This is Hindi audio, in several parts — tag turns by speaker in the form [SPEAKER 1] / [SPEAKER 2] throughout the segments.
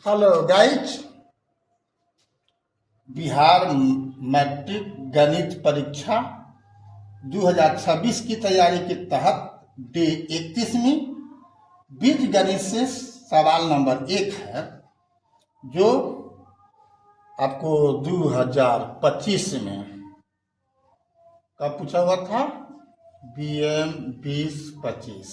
[SPEAKER 1] हेलो गाइज, बिहार मैट्रिक गणित परीक्षा 2026 की तैयारी के तहत डे 31वीं बीज गणित से सवाल नंबर 1 है, जो आपको 2025 में कब पूछा हुआ था। BM 2025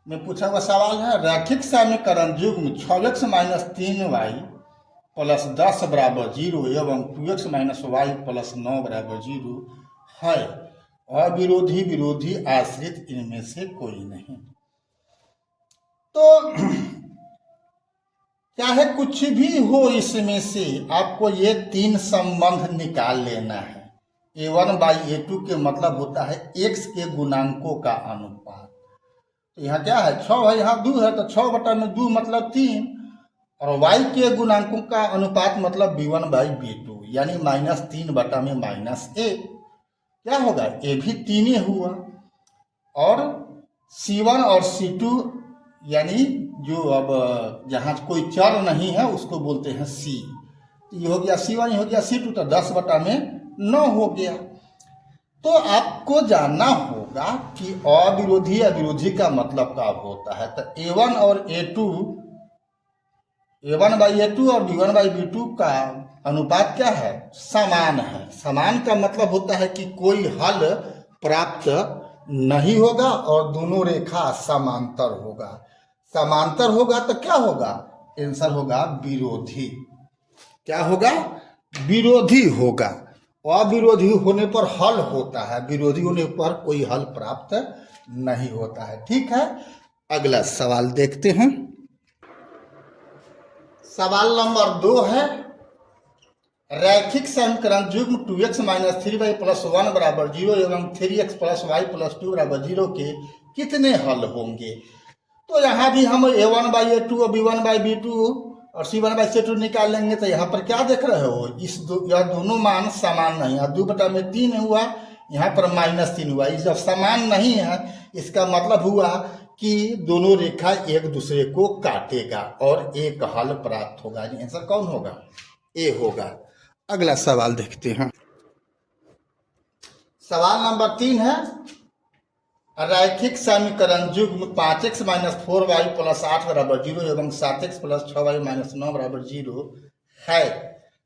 [SPEAKER 1] में पूछा हुआ सवाल है। रैखिक समीकरण युग्म 6x - 3y प्लस 10 बराबर 0 एवं 2x - y प्लस 9 बराबर 0 है। अविरोधी, विरोधी, आश्रित इनमें से कोई नहीं। तो चाहे कुछ भी हो, इसमें से आपको ये 3 संबंध निकाल लेना है। A1/A2 के मतलब होता है x के गुणांकों का अनुपात। तो यहाँ क्या है, 6 है, यहाँ 2 है, तो 6/2 मतलब 3, और y के गुणांकों का अनुपात मतलब B1/B2 यानी -3/-1। क्या होगा, ये भी 3 ही हुआ, और C1 और C2 यानी जो अब जहाँ कोई चर नहीं है उसको बोलते हैं C। तो ये हो गया C1, ये हो गया C2, तो 10/9 हो गया। तो आपको जानना होगा कि अविरोधी अविरोधी का मतलब क्या होता है। तो A1 और A2, A1/A2 और B1/B2 का अनुपात क्या है, समान है। समान का मतलब होता है कि कोई हल प्राप्त नहीं होगा और दोनों रेखा समांतर होगा। समांतर होगा तो क्या होगा, आंसर होगा विरोधी। क्या होगा, विरोधी होगा। अविरोधी होने पर हल होता है, विरोधी होने पर कोई हल प्राप्त नहीं होता है। ठीक है, अगला सवाल देखते हैं। सवाल नंबर 2 है, रैखिक समीकरण युग्म 2x - 3y प्लस 1 बराबर 0 एवं 3x प्लस y प्लस 2 बराबर 0 के कितने हल होंगे। तो यहाँ भी हम A1/A2 और B1/B2 और C1/C2 निकाल लेंगे। तो यहाँ पर क्या देख रहे हो, यह दोनों मान समान नहीं है। 2/3 हुआ, यहाँ पर -3 हुआ। जब समान नहीं है, इसका मतलब हुआ कि दोनों रेखा एक दूसरे को काटेगा और एक हल प्राप्त होगा। आंसर कौन होगा, ए होगा। अगला सवाल देखते हैं। सवाल नंबर 3 है, रैखिक समीकरण युग्म 5x - 4y प्लस 8 बराबर 0 एवं 7x प्लस 6y - 9 बराबर 0 है।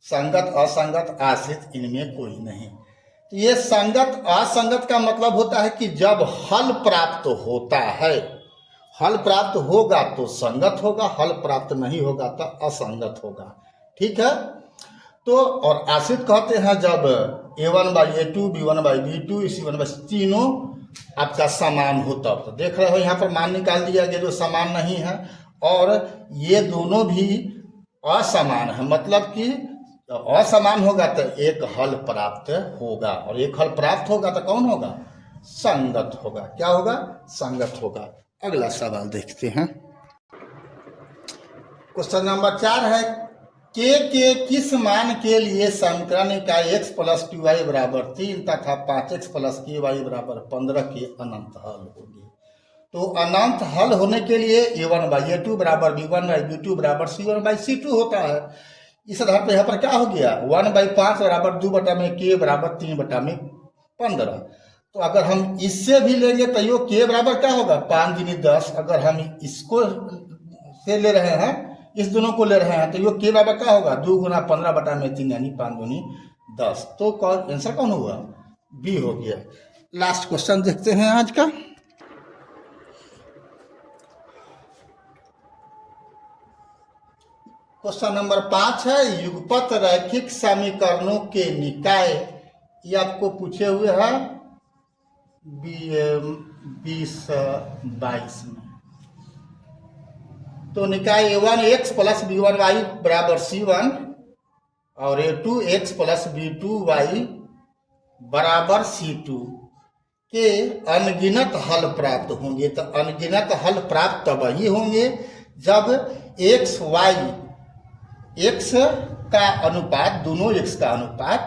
[SPEAKER 1] संगत, असंगत, आश्रित इनमें कोई नहीं। तो ये संगत असंगत का मतलब होता है कि जब हल प्राप्त होता है, हल प्राप्त होगा तो संगत होगा, हल प्राप्त नहीं होगा तो असंगत होगा। ठीक है। तो और आश्रित कहते हैं जब A1/A2 B1/B2 C1/C तीनों आपका समान हो तब। तो देख रहे हो यहाँ पर मान निकाल दिया गया जो समान नहीं है, और ये दोनों भी असमान है। मतलब कि असमान होगा तो एक हल प्राप्त होगा, और एक हल प्राप्त होगा तो कौन होगा, संगत होगा। क्या होगा, संगत होगा। अगला सवाल देखते हैं। क्वेश्चन नंबर 4 है, के किस मान के लिए समीकरण इकाई x प्लस 2y बराबर 3 तथा 5x प्लस ky बराबर 15 के अनंत हल होंगे। तो अनंत हल होने के लिए A1/A2 बराबर B1/B2 बराबर C1/C2 होता है। इस आधार पर यहाँ पर क्या हो गया, 1/5 बराबर 2/k बराबर 3/15। तो अगर हम इससे भी लेंगे तो यो k बराबर क्या होगा, 5 दूनी 10। अगर हम इसको से ले रहे हैं, इस दोनों को ले रहे हैं, तो ये के बराबर क्या होगा, 2 × 15/3 यानी 5 दूनी 10। तो कौन आंसर कौन हुआ, बी हो गया। लास्ट क्वेश्चन देखते हैं आज का। क्वेश्चन नंबर 5 है, युगपत रैखिक समीकरणों के निकाय। ये आपको पूछे हुए हैं BM 2022 में। तो निकाय A1x प्लस B1y बराबर C1 और A2x प्लस B2y बराबर C2 के अनगिनत हल प्राप्त होंगे। तो अनगिनत हल प्राप्त तब ही होंगे जब x y, x का अनुपात, दोनों x का अनुपात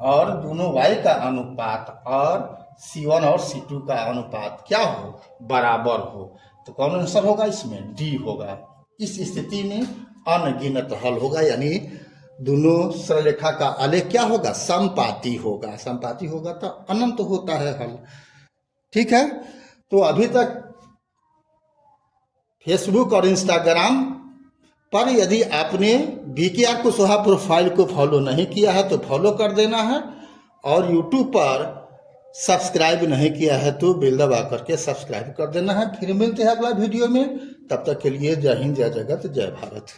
[SPEAKER 1] और दोनों y का अनुपात और C1 और C2 का अनुपात क्या हो, बराबर हो। तो कौन आंसर होगा इसमें, डी होगा। इस स्थिति में अनगिनत हल होगा, यानी दोनों सरलरेखा का आलेख क्या होगा, समपाती होगा। समपाती होगा तो अनंत होता है हल। ठीक है, तो अभी तक फेसबुक और इंस्टाग्राम पर यदि आपने VKR कुशवाहा प्रोफाइल को फॉलो नहीं किया है तो फॉलो कर देना है, और यूट्यूब पर सब्सक्राइब नहीं किया है तो बेल दबा करके सब्सक्राइब कर देना है। फिर मिलते हैं अगला वीडियो में, तब तक के लिए जय हिंद, जय जगत, जय भारत।